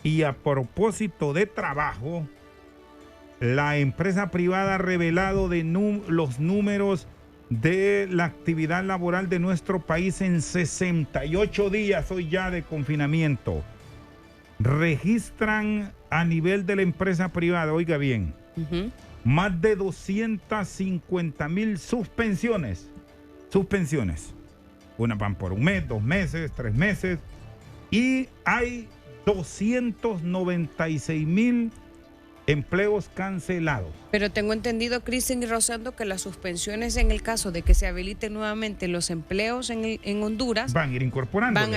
Y a propósito de trabajo, la empresa privada ha revelado los números de la actividad laboral de nuestro país en 68 días hoy ya de confinamiento. Registran a nivel de la empresa privada, oiga bien, más de 250,000 suspensiones. Una van por un mes, 2 meses, 3 meses. Y hay 296,000 empleos cancelados. Pero tengo entendido, Cristian y Rosendo, que las suspensiones en el caso de que se habiliten nuevamente los empleos en Honduras van a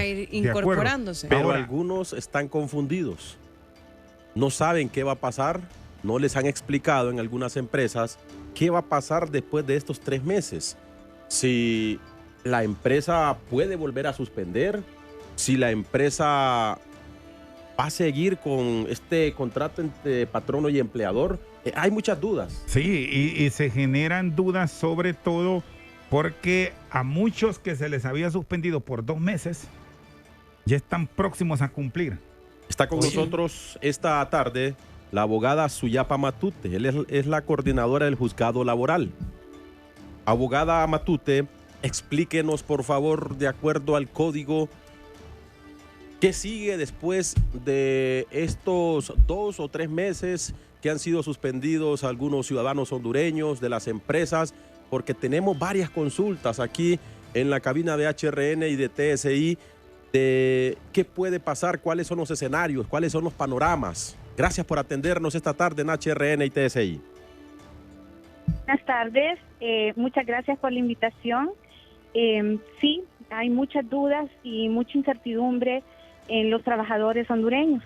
ir incorporándose. Pero ahora, algunos están confundidos. No saben qué va a pasar. No les han explicado en algunas empresas qué va a pasar después de estos 3 meses. Si la empresa puede volver a suspender, si la empresa va a seguir con este contrato entre patrono y empleador. Hay muchas dudas. Sí, y se generan dudas sobre todo porque a muchos que se les había suspendido por 2 meses ya están próximos a cumplir. Está con nosotros esta tarde la abogada Suyapa Matute. Él es la coordinadora del juzgado laboral. Abogada Matute, explíquenos por favor, de acuerdo al código, ¿qué sigue después de estos 2 o 3 meses que han sido suspendidos algunos ciudadanos hondureños de las empresas? Porque tenemos varias consultas aquí en la cabina de HRN y de TSI de qué puede pasar, cuáles son los escenarios, cuáles son los panoramas. Gracias por atendernos esta tarde en HRN y TSI. Buenas tardes, muchas gracias por la invitación. Sí, hay muchas dudas y mucha incertidumbre en los trabajadores hondureños.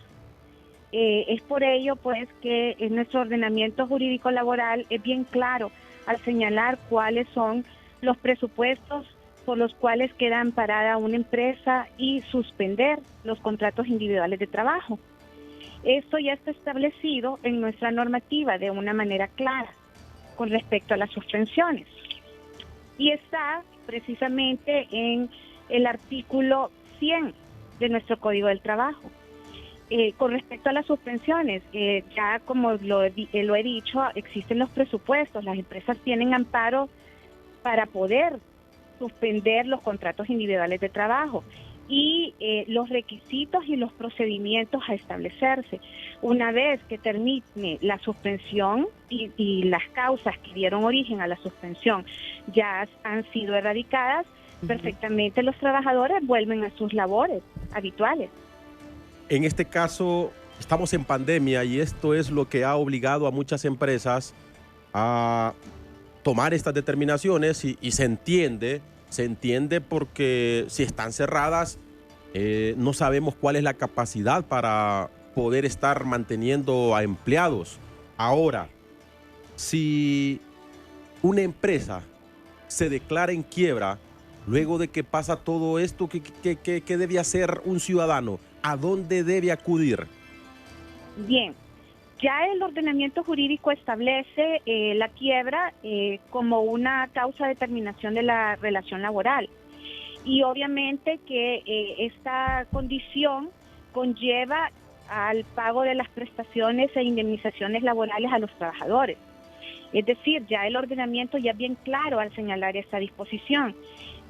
Es por ello pues que en nuestro ordenamiento jurídico laboral es bien claro al señalar cuáles son los presupuestos por los cuales queda amparada una empresa y suspender los contratos individuales de trabajo. Esto ya está establecido en nuestra normativa de una manera clara con respecto a las suspensiones y está precisamente en el artículo 100 de nuestro Código del Trabajo. Con respecto a las suspensiones, ya como lo he dicho, existen los presupuestos, las empresas tienen amparo para poder suspender los contratos individuales de trabajo y los requisitos y los procedimientos a establecerse. Una vez que termine la suspensión y las causas que dieron origen a la suspensión ya han sido erradicadas, perfectamente los trabajadores vuelven a sus labores habituales. En este caso, estamos en pandemia y esto es lo que ha obligado a muchas empresas a tomar estas determinaciones y se entiende porque si están cerradas, no sabemos cuál es la capacidad para poder estar manteniendo a empleados. Ahora, si una empresa se declara en quiebra, luego de que pasa todo esto, ¿qué debe hacer un ciudadano? ¿A dónde debe acudir? Bien, ya el ordenamiento jurídico establece la quiebra como una causa de terminación de la relación laboral. Y obviamente que esta condición conlleva al pago de las prestaciones e indemnizaciones laborales a los trabajadores. Es decir, ya el ordenamiento ya es bien claro al señalar esta disposición.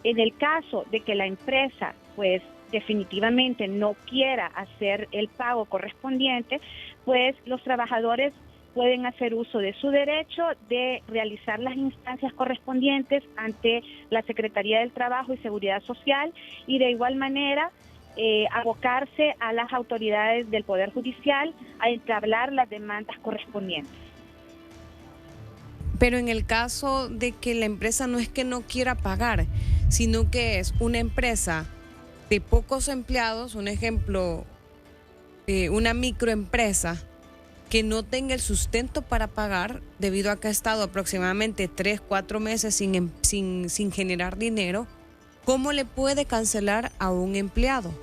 En el caso de que la empresa, pues, definitivamente no quiera hacer el pago correspondiente, pues los trabajadores pueden hacer uso de su derecho de realizar las instancias correspondientes ante la Secretaría del Trabajo y Seguridad Social y de igual manera abocarse a las autoridades del Poder Judicial a entablar las demandas correspondientes. Pero en el caso de que la empresa no es que no quiera pagar, sino que es una empresa de pocos empleados, un ejemplo, una microempresa que no tenga el sustento para pagar debido a que ha estado aproximadamente 3-4 meses sin generar dinero, ¿cómo le puede cancelar a un empleado?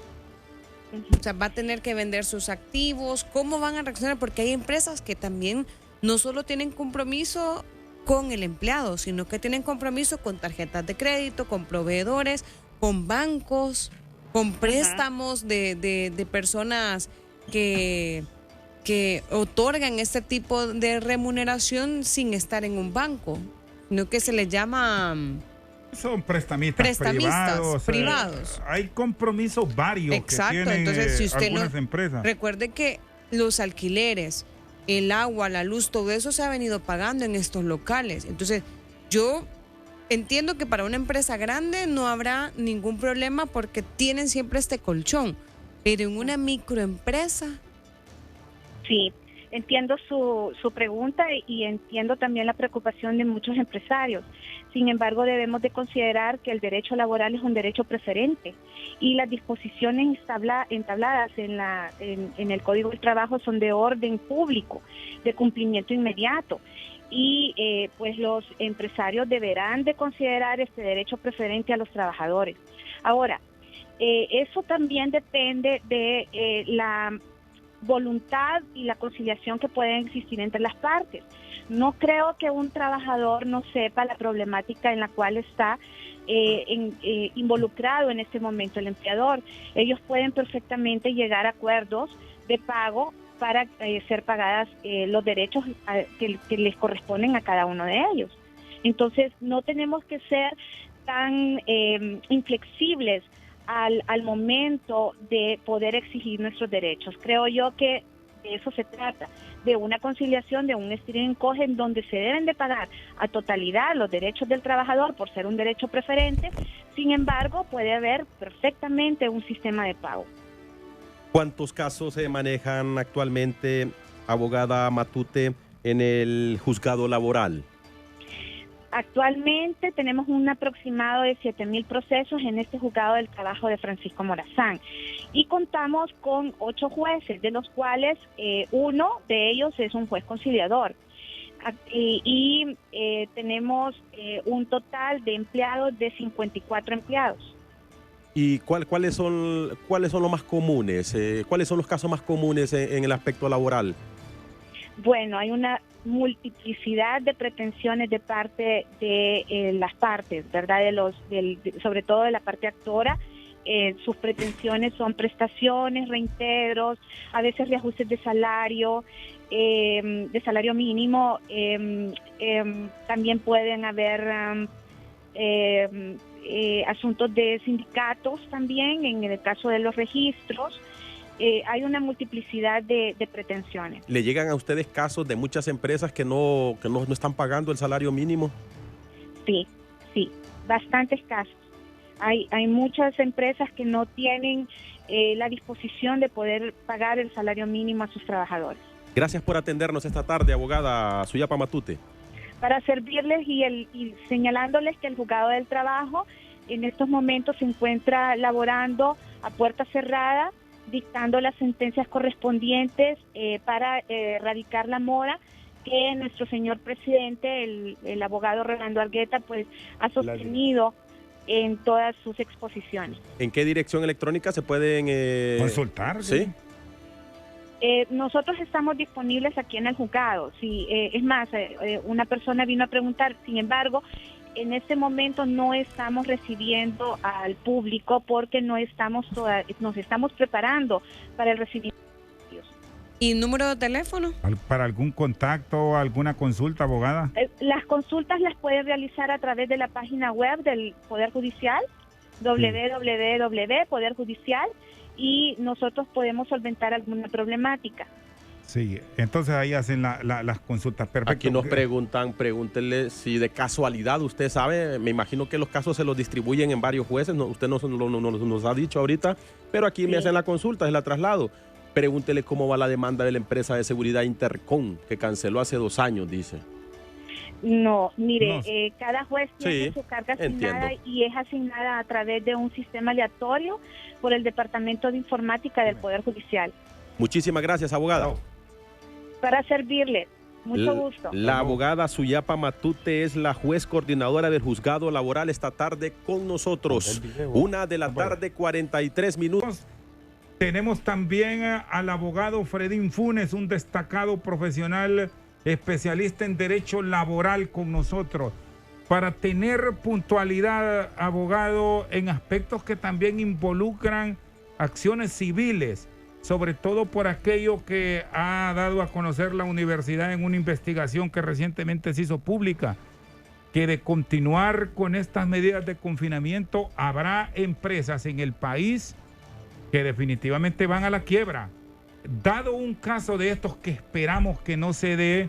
O sea, va a tener que vender sus activos. ¿Cómo van a reaccionar? Porque hay empresas que también no solo tienen compromiso con el empleado, sino que tienen compromiso con tarjetas de crédito, con proveedores, con bancos, con préstamos de personas que otorgan este tipo de remuneración sin estar en un banco, sino que se les llama Son prestamistas privados. Hay compromisos varios. Exacto, que tienen entonces si usted algunas empresas. Recuerde que los alquileres, el agua, la luz, todo eso se ha venido pagando en estos locales. Entonces, yo entiendo que para una empresa grande no habrá ningún problema porque tienen siempre este colchón, pero en una microempresa... Sí, entiendo su pregunta y entiendo también la preocupación de muchos empresarios. Sin embargo, debemos de considerar que el derecho laboral es un derecho preferente y las disposiciones entabladas en el Código del Trabajo son de orden público, de cumplimiento inmediato. Y pues los empresarios deberán de considerar este derecho preferente a los trabajadores. Ahora, eso también depende de la voluntad y la conciliación que pueden existir entre las partes. No creo que un trabajador no sepa la problemática en la cual está involucrado en este momento el empleador. Ellos pueden perfectamente llegar a acuerdos de pago para ser pagadas los derechos que les corresponden a cada uno de ellos. Entonces, no tenemos que ser tan inflexibles al momento de poder exigir nuestros derechos. Creo yo que de eso se trata, de una conciliación, de un estira y encoge en donde se deben de pagar a totalidad los derechos del trabajador por ser un derecho preferente. Sin embargo, puede haber perfectamente un sistema de pago. ¿Cuántos casos se manejan actualmente, abogada Matute, en el juzgado laboral? Actualmente tenemos un aproximado de 7,000 procesos en este juzgado del trabajo de Francisco Morazán y contamos con 8 jueces, de los cuales uno de ellos es un juez conciliador. Tenemos un total de empleados de 54 empleados. ¿Y cuáles son los más comunes? ¿Cuáles son los casos más comunes en el aspecto laboral? Bueno, hay una multiplicidad de pretensiones de parte de las partes, ¿verdad? Sobre todo de la parte actora. Sus pretensiones son prestaciones, reintegros, a veces reajustes de salario mínimo. También pueden haber asuntos de sindicatos también, en el caso de los registros. Hay una multiplicidad de pretensiones. ¿Le llegan a ustedes casos de muchas empresas que no están pagando el salario mínimo? Sí, bastantes casos. Hay muchas empresas que no tienen la disposición de poder pagar el salario mínimo a sus trabajadores. Gracias por atendernos esta tarde, abogada Suyapa Matute. Para servirles y señalándoles que el juzgado del trabajo en estos momentos se encuentra laborando a puerta cerrada, dictando las sentencias correspondientes para erradicar la mora que nuestro señor presidente, el abogado Rolando Argueta, pues ha sostenido en todas sus exposiciones. ¿En qué dirección electrónica se pueden consultar? Sí. Nosotros estamos disponibles aquí en el juzgado. Sí, es más, una persona vino a preguntar, sin embargo, en este momento no estamos recibiendo al público porque nos estamos preparando para el recibimiento. ¿Y número de teléfono? ¿Para algún contacto, alguna consulta, abogada? Las consultas las puede realizar a través de la página web del Poder Judicial, www.poderjudicial, y nosotros podemos solventar alguna problemática. Sí, entonces ahí hacen las consultas. Perfecto. Aquí nos pregúntenle si de casualidad usted sabe, me imagino que los casos se los distribuyen en varios jueces, usted nos ha dicho ahorita, pero aquí me hacen la consulta, es la traslado. Pregúntele cómo va la demanda de la empresa de seguridad Intercom, que canceló hace 2 años, dice. No, mire, cada juez tiene su carga asignada y es asignada a través de un sistema aleatorio por el Departamento de Informática del Poder Judicial. Muchísimas gracias, abogada. Para servirle. Mucho gusto. La abogada Suyapa Matute es la juez coordinadora del juzgado laboral esta tarde con nosotros. 1:43 p.m. Tenemos también al abogado Fredín Funes, un destacado profesional especialista en derecho laboral con nosotros. Para tener puntualidad, abogado, en aspectos que también involucran acciones civiles. sobre todo por aquello que ha dado a conocer la universidad en una investigación que recientemente se hizo pública, que de continuar con estas medidas de confinamiento habrá empresas en el país que definitivamente van a la quiebra. Dado un caso de estos que esperamos que no se dé,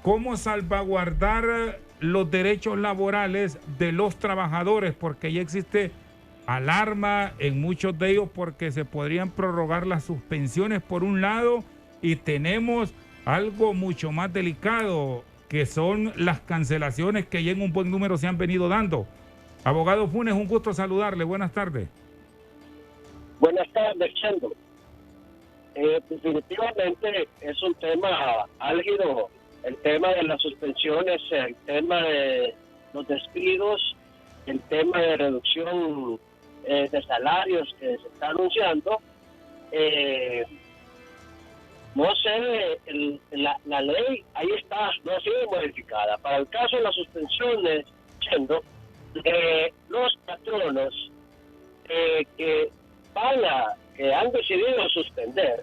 ¿cómo salvaguardar los derechos laborales de los trabajadores? Porque ya existe alarma en muchos de ellos porque se podrían prorrogar las suspensiones por un lado, y tenemos algo mucho más delicado, que son las cancelaciones que ya en un buen número se han venido dando. Abogado Funes, un gusto saludarle. Buenas tardes. Buenas tardes, Chendo. Definitivamente es un tema álgido, el tema de las suspensiones, el tema de los despidos, el tema de reducción de salarios que se está anunciando. No sé, la ley ahí está, no ha sido modificada. Para el caso de las suspensiones, Chendo, los patronos que han decidido suspender,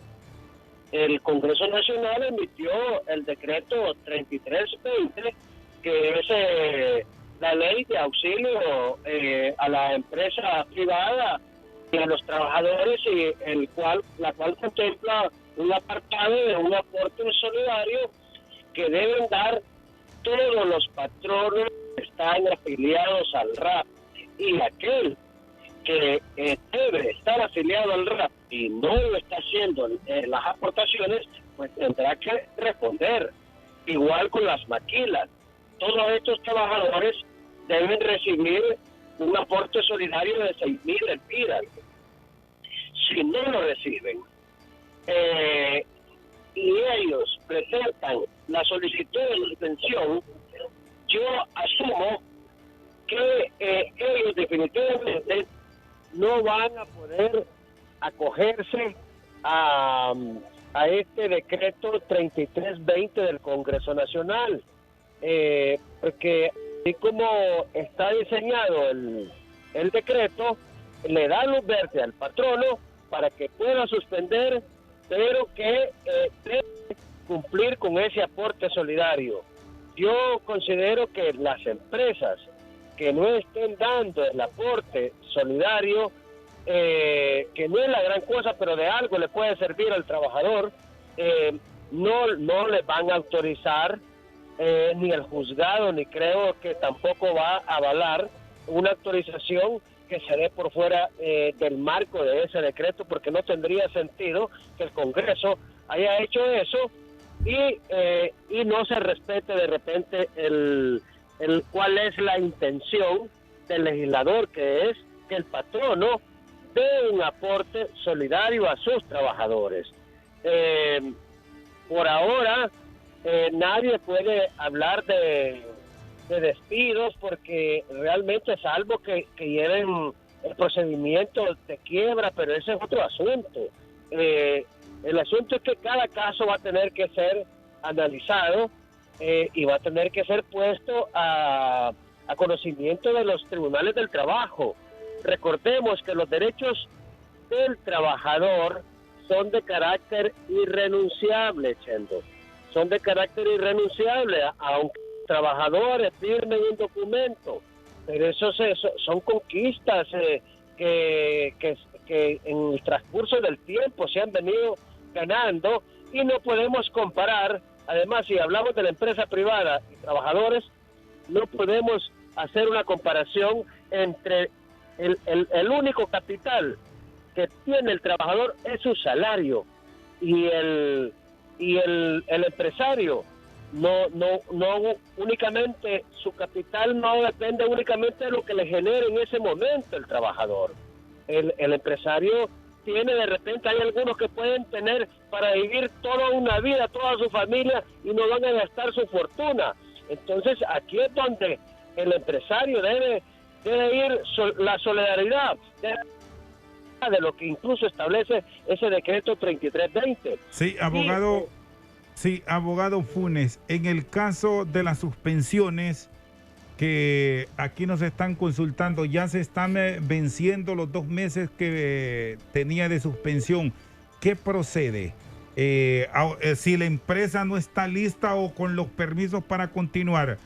el Congreso Nacional emitió el decreto 3320, que es la ley de auxilio a la empresa privada y a los trabajadores, y la cual contempla un apartado de un aporte solidario que deben dar todos los patronos que están afiliados al RAP, y aquel que debe estar afiliado al RAP y no lo está haciendo las aportaciones, pues tendrá que responder. Igual con las maquilas. Todos estos trabajadores deben recibir un aporte solidario de 6,000 lempiras. Si no lo reciben y ellos presentan la solicitud de suspensión, yo asumo que ellos definitivamente no van a poder acogerse a este decreto 3320 del Congreso Nacional, porque así como está diseñado el decreto, le da luz verde al patrono para que pueda suspender, pero que debe cumplir con ese aporte solidario. Yo considero que las empresas que no estén dando el aporte solidario, que no es la gran cosa, pero de algo le puede servir al trabajador, no le van a autorizar, ni el juzgado, ni creo que tampoco va a avalar una autorización que se dé por fuera del marco de ese decreto, porque no tendría sentido que el Congreso haya hecho eso y no se respete de repente cuál es la intención del legislador, que es que el patrono dé un aporte solidario a sus trabajadores. Por ahora nadie puede hablar de despidos, porque realmente, salvo que lleven el procedimiento de quiebra, pero ese es otro asunto. El asunto es que cada caso va a tener que ser analizado y va a tener que ser puesto a conocimiento de los tribunales del trabajo. Recordemos que los derechos del trabajador son de carácter irrenunciable, Chendo. Son de carácter irrenunciable, aunque los trabajadores firmen un documento. Pero eso son conquistas que en el transcurso del tiempo se han venido ganando, y no podemos comparar. Además, si hablamos de la empresa privada y trabajadores, no podemos hacer una comparación entre el único capital que tiene el trabajador es su salario, y el empresario no únicamente, su capital no depende únicamente de lo que le genere en ese momento el trabajador. El empresario tiene, de repente hay algunos que pueden tener para vivir toda una vida, toda su familia, y no van a gastar su fortuna. Entonces aquí es donde el empresario debe ir la solidaridad de lo que incluso establece ese decreto 3320. Sí, abogado. Sí, abogado Funes, en el caso de las suspensiones que aquí nos están consultando, ya se están venciendo los 2 meses que tenía de suspensión. ¿qué procede? Si la empresa no está lista o con los permisos para continuar,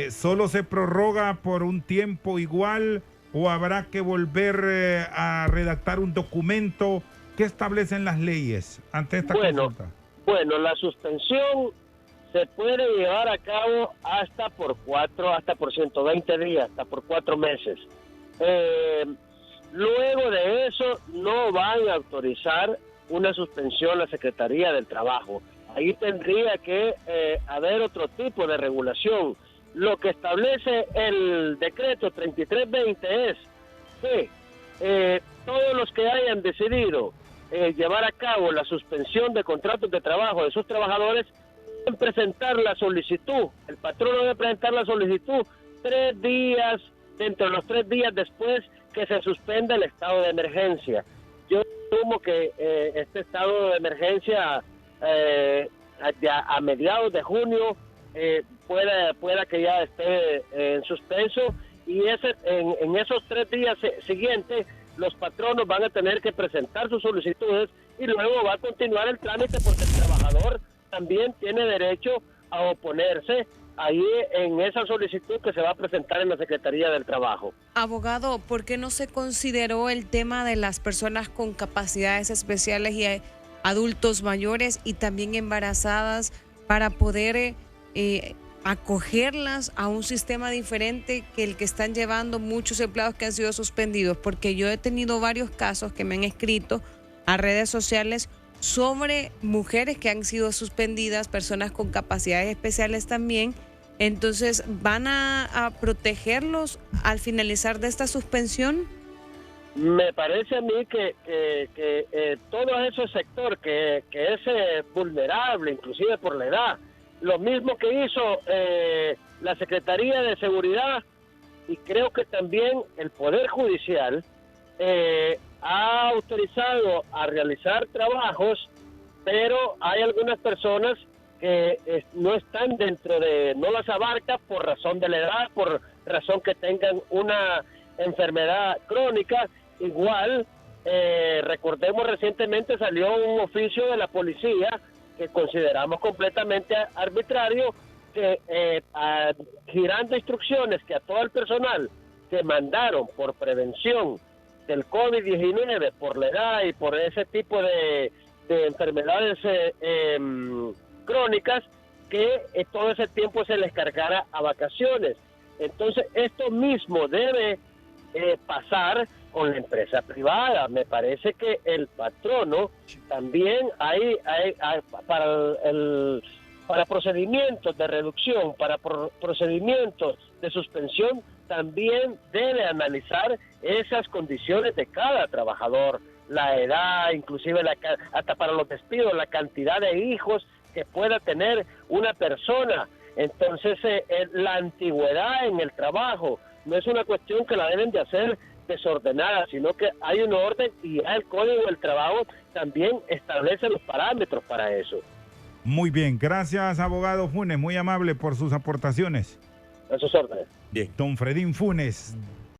¿solo se prorroga por un tiempo igual o habrá que volver a redactar un documento? ¿Qué establecen las leyes ante esta consulta? Bueno, la suspensión se puede llevar a cabo hasta por 120 días, hasta por 4 meses. Luego de eso no van a autorizar una suspensión la Secretaría del Trabajo. Ahí tendría que haber otro tipo de regulación. Lo que establece el decreto 3320 es que todos los que hayan decidido llevar a cabo la suspensión de contratos de trabajo de sus trabajadores deben presentar la solicitud. El patrón debe presentar la solicitud 3 días, dentro de los 3 días después que se suspenda el estado de emergencia. Yo asumo que este estado de emergencia a mediados de junio pueda que ya esté en suspenso, y en esos 3 días siguientes los patronos van a tener que presentar sus solicitudes y luego va a continuar el trámite, porque el trabajador también tiene derecho a oponerse ahí en esa solicitud que se va a presentar en la Secretaría del Trabajo. Abogado, ¿por qué no se consideró el tema de las personas con capacidades especiales y adultos mayores y también embarazadas para poder acogerlas a un sistema diferente que el que están llevando muchos empleados que han sido suspendidos? Porque yo he tenido varios casos que me han escrito a redes sociales sobre mujeres que han sido suspendidas, personas con capacidades especiales también. Entonces, ¿van a protegerlos al finalizar de esta suspensión? Me parece a mí que todo ese sector que es vulnerable, inclusive por la edad, lo mismo que hizo la Secretaría de Seguridad, y creo que también el Poder Judicial, ha autorizado a realizar trabajos, pero hay algunas personas que no están no las abarca por razón de la edad, por razón que tengan una enfermedad crónica. Igual, recordemos, recientemente salió un oficio de la policía que consideramos completamente arbitrario, que girando instrucciones que a todo el personal que mandaron por prevención del COVID-19, por la edad y por ese tipo de enfermedades crónicas, que todo ese tiempo se les cargara a vacaciones. Entonces, esto mismo debe pasar con la empresa privada. Me parece que el patrono también hay para procedimientos de reducción, para procedimientos de suspensión, también debe analizar esas condiciones de cada trabajador, la edad, inclusive hasta para los despidos, la cantidad de hijos que pueda tener una persona. Entonces, la antigüedad en el trabajo no es una cuestión que la deben de hacer desordenada, sino que hay un orden, y ya el Código del Trabajo también establece los parámetros para eso. Muy bien, gracias, abogado Funes, muy amable por sus aportaciones. A sus órdenes. Bien. Don Fredín Funes,